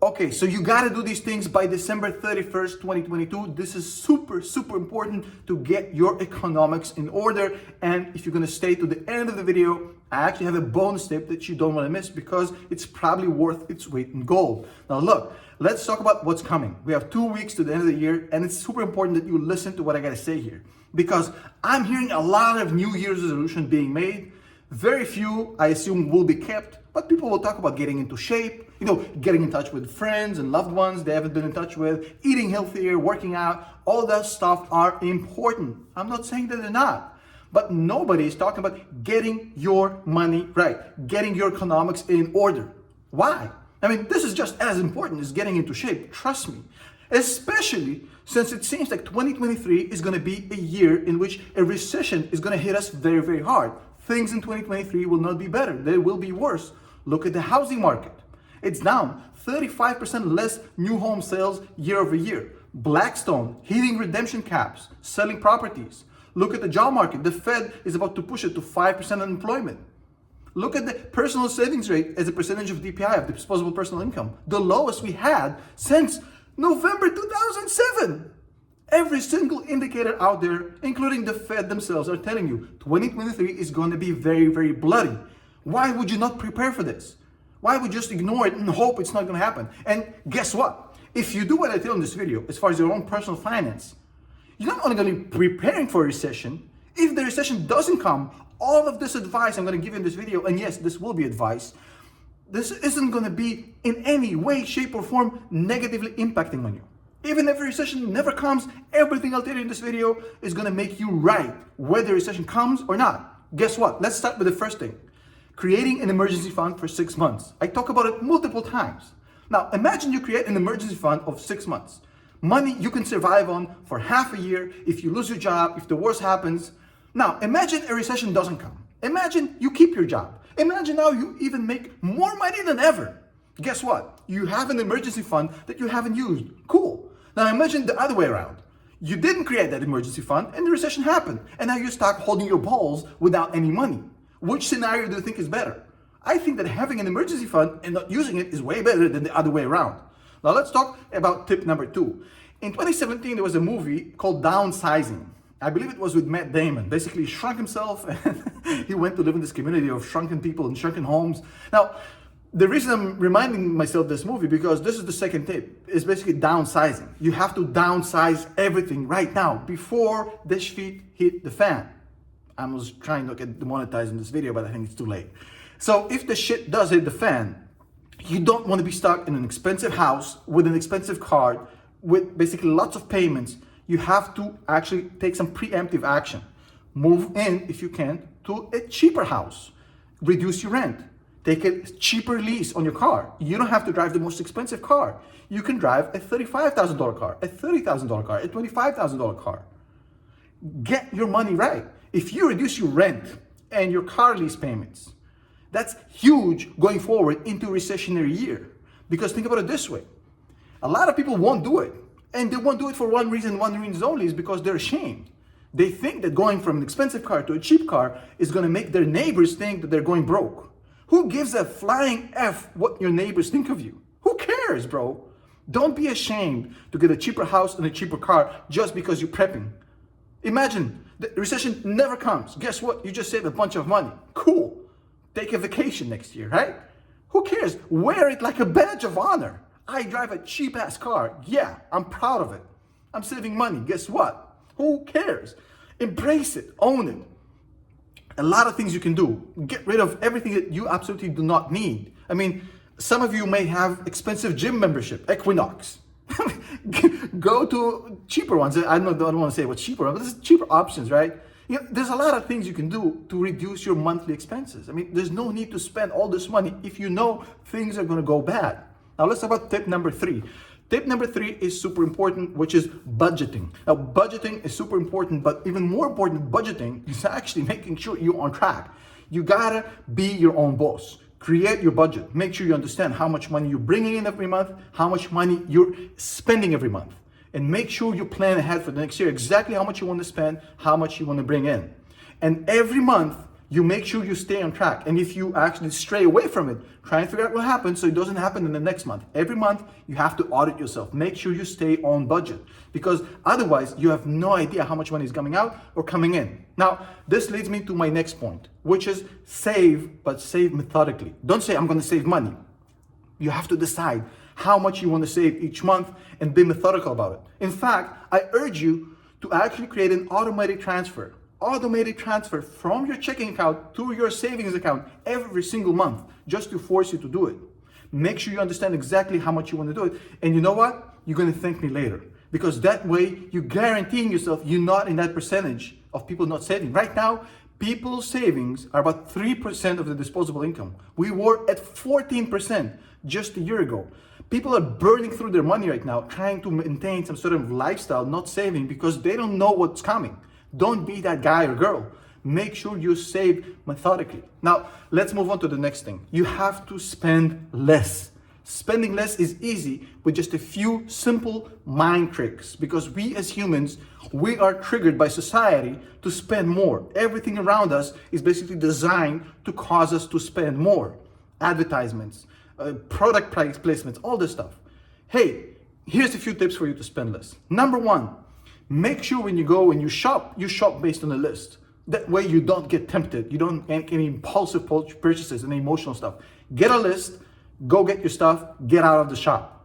Okay, so you gotta do these things by December 31st, 2022. This is super, super important to get your economics in order. And if you're gonna stay to the end of the video, I actually have a bonus tip that you don't wanna miss because it's probably worth its weight in gold. Now look, let's talk about what's coming. We have 2 weeks to the end of the year, and it's super important that you listen to what I gotta say here. Because I'm hearing a lot of New Year's resolution being made. Very few, I assume, will be kept, but people will talk about getting into shape, getting in touch with friends and loved ones they haven't been in touch with, eating healthier, working out. All that stuff are important. I'm not saying that they're not, but nobody is talking about getting your money right, getting your economics in order. Why? I mean, this is just as important as getting into shape, trust me. Especially since it seems like 2023 is going to be a year in which a recession is going to hit us very, very hard. Things in 2023 will not be better. They will be worse. Look at the housing market. It's down 35% less new home sales year over year. Blackstone hitting redemption caps, selling properties. Look at the job market. The Fed is about to push it to 5% unemployment. Look at the personal savings rate as a percentage of DPI, of the disposable personal income. The lowest we had since November 2007. Every single indicator out there, including the Fed themselves, are telling you 2023 is going to be very, very bloody. Why would you not prepare for this? Why would you just ignore it and hope it's not going to happen? And guess what? If you do what I tell in this video, as far as your own personal finance, you're not only going to be preparing for a recession. If the recession doesn't come, all of this advice I'm going to give you in this video, and yes, this will be advice, this isn't going to be in any way, shape, or form negatively impacting on you. Even if a recession never comes, everything I'll tell you in this video is going to make you right, whether a recession comes or not. Guess what? Let's start with the first thing. Creating an emergency fund for 6 months. I talk about it multiple times. Now, imagine you create an emergency fund of 6 months. Money you can survive on for half a year if you lose your job, if the worst happens. Now, imagine a recession doesn't come. Imagine you keep your job. Imagine now you even make more money than ever. Guess what? You have an emergency fund that you haven't used. Cool. Now imagine the other way around. You didn't create that emergency fund and the recession happened. And now you're stuck holding your balls without any money. Which scenario do you think is better? I think that having an emergency fund and not using it is way better than the other way around. Now let's talk about tip number 2. In 2017, there was a movie called Downsizing. I believe it was with Matt Damon. Basically, he shrunk himself and he went to live in this community of shrunken people in shrunken homes. Now, the reason I'm reminding myself this movie, because this is the second tip, is basically downsizing. You have to downsize everything right now before the shit hit the fan. I was trying to get demonetized in this video, but I think it's too late. So if the shit does hit the fan, you don't want to be stuck in an expensive house with an expensive car, with basically lots of payments. You have to actually take some preemptive action. Move in, if you can, to a cheaper house. Reduce your rent. Take a cheaper lease on your car. You don't have to drive the most expensive car. You can drive a $35,000 car, a $30,000 car, a $25,000 car. Get your money right. If you reduce your rent and your car lease payments, that's huge going forward into a recessionary year. Because think about it this way. A lot of people won't do it. And they won't do it for one reason only, is because they're ashamed. They think that going from an expensive car to a cheap car is going to make their neighbors think that they're going broke. Who gives a flying F what your neighbors think of you? Who cares, bro? Don't be ashamed to get a cheaper house and a cheaper car just because you're prepping. Imagine the recession never comes. Guess what? You just saved a bunch of money. Cool. Take a vacation next year, right? Who cares? Wear it like a badge of honor. I drive a cheap ass car. Yeah, I'm proud of it. I'm saving money. Guess what? Who cares? Embrace it. Own it. A lot of things you can do. Get rid of everything that you absolutely do not need. I mean, some of you may have expensive gym membership, Equinox. Go to cheaper ones. I don't want to say what's cheaper, but there's cheaper options, right? There's a lot of things you can do to reduce your monthly expenses. I mean, there's no need to spend all this money if you know things are going to go bad. Now let's talk about tip number 3. Tip number 3 is super important, which is budgeting. Now, budgeting is super important, but even more important than budgeting is actually making sure you're on track. You gotta be your own boss. Create your budget. Make sure you understand how much money you're bringing in every month, how much money you're spending every month. And make sure you plan ahead for the next year exactly how much you want to spend, how much you want to bring in. And every month, You make sure you stay on track. And if you actually stray away from it, try and figure out what happened so it doesn't happen in the next month. Every month, you have to audit yourself. Make sure you stay on budget, because otherwise you have no idea how much money is coming out or coming in. Now, this leads me to my next point, which is save, but save methodically. Don't say, I'm going to save money. You have to decide how much you want to save each month and be methodical about it. In fact, I urge you to actually create an automated transfer from your checking account to your savings account every single month, just to force you to do it. Make sure you understand exactly how much you want to do it. And you know what? You're going to thank me later, because that way you're guaranteeing yourself you're not in that percentage of people not saving. Right now, people's savings are about 3% of the disposable income. We were at 14% just a year ago. People are burning through their money right now, trying to maintain some sort of lifestyle, not saving, because they don't know what's coming. Don't be that guy or girl. Make sure you save methodically. Now, let's move on to the next thing. You have to spend less. Spending less is easy with just a few simple mind tricks, because we as humans, we are triggered by society to spend more. Everything around us is basically designed to cause us to spend more. Advertisements, product price placements, all this stuff. Hey, here's a few tips for you to spend less. Number one, make sure when you go and you shop based on a list. That way you don't get tempted. You don't make any impulsive purchases and emotional stuff. Get a list, go get your stuff, get out of the shop.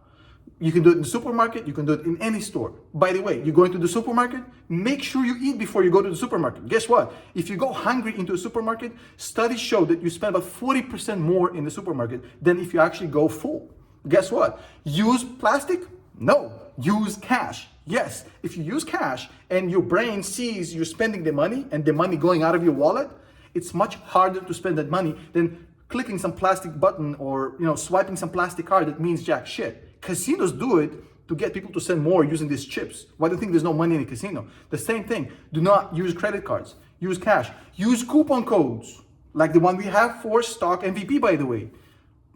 You can do it in the supermarket, you can do it in any store. By the way, you're going to the supermarket, make sure you eat before you go to the supermarket. Guess what? If you go hungry into a supermarket, studies show that you spend about 40% more in the supermarket than if you actually go full. Guess what? Use plastic? No. Use cash. Yes. If you use cash and your brain sees you're spending the money and the money going out of your wallet, it's much harder to spend that money than clicking some plastic button or swiping some plastic card that means jack shit. Casinos do it to get people to send more using these chips. Why do you think there's no money in a casino? The same thing. Do not use credit cards. Use cash. Use coupon codes like the one we have for Stock MVP, by the way.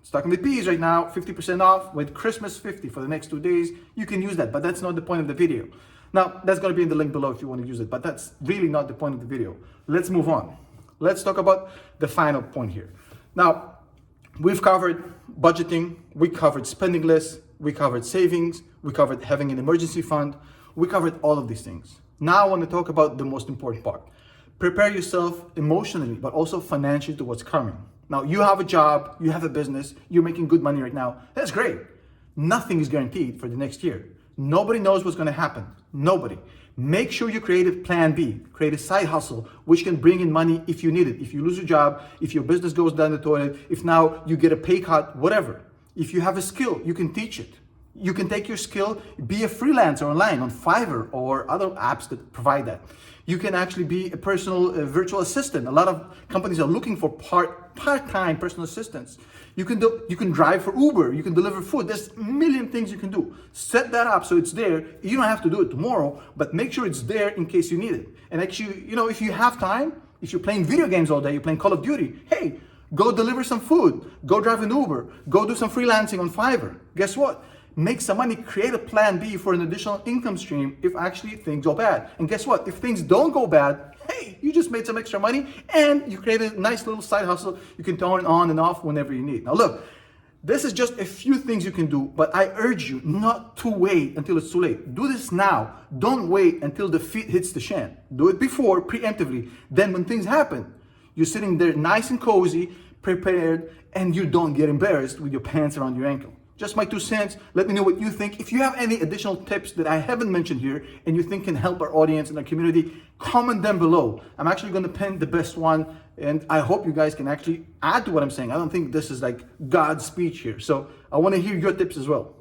Stock MVP is right now 50% off with Christmas 50 for the next 2 days. You can use that, but that's not the point of the video. Now, that's going to be in the link below if you want to use it, but that's really not the point of the video. Let's move on. Let's talk about the final point here. Now, we've covered budgeting, we covered spending less, we covered savings, we covered having an emergency fund, we covered all of these things. Now I want to talk about the most important part. Prepare yourself emotionally, but also financially to what's coming. Now, you have a job, you have a business, you're making good money right now. That's great. Nothing is guaranteed for the next year. Nobody knows what's going to happen. Nobody. Make sure you create a plan B, create a side hustle, which can bring in money if you need it. If you lose your job, if your business goes down the toilet, if now you get a pay cut, whatever. If you have a skill, you can teach it. You can take your skill, be a freelancer online on Fiverr or other apps that provide that. You can actually be a personal virtual assistant. A lot of companies are looking for part-time personal assistants. You can drive for Uber, you can deliver food. There's a million things you can do. Set that up so it's there. You don't have to do it tomorrow, but make sure it's there in case you need it. And actually, if you have time, if you're playing video games all day, you're playing Call of Duty, hey, go deliver some food, go drive an Uber, go do some freelancing on Fiverr. Guess what? Make some money, create a plan B for an additional income stream if actually things go bad. And guess what? If things don't go bad, hey, you just made some extra money and you created a nice little side hustle you can turn on and off whenever you need. Now look, this is just a few things you can do, but I urge you not to wait until it's too late. Do this now. Don't wait until the feet hits the shan. Do it before, preemptively. Then when things happen, you're sitting there nice and cozy, prepared, and you don't get embarrassed with your pants around your ankle. Just my 2 cents. Let me know what you think. If you have any additional tips that I haven't mentioned here and you think can help our audience and our community, comment them below. I'm actually going to pin the best one, and I hope you guys can actually add to what I'm saying. I don't think this is like God's speech here. So I want to hear your tips as well.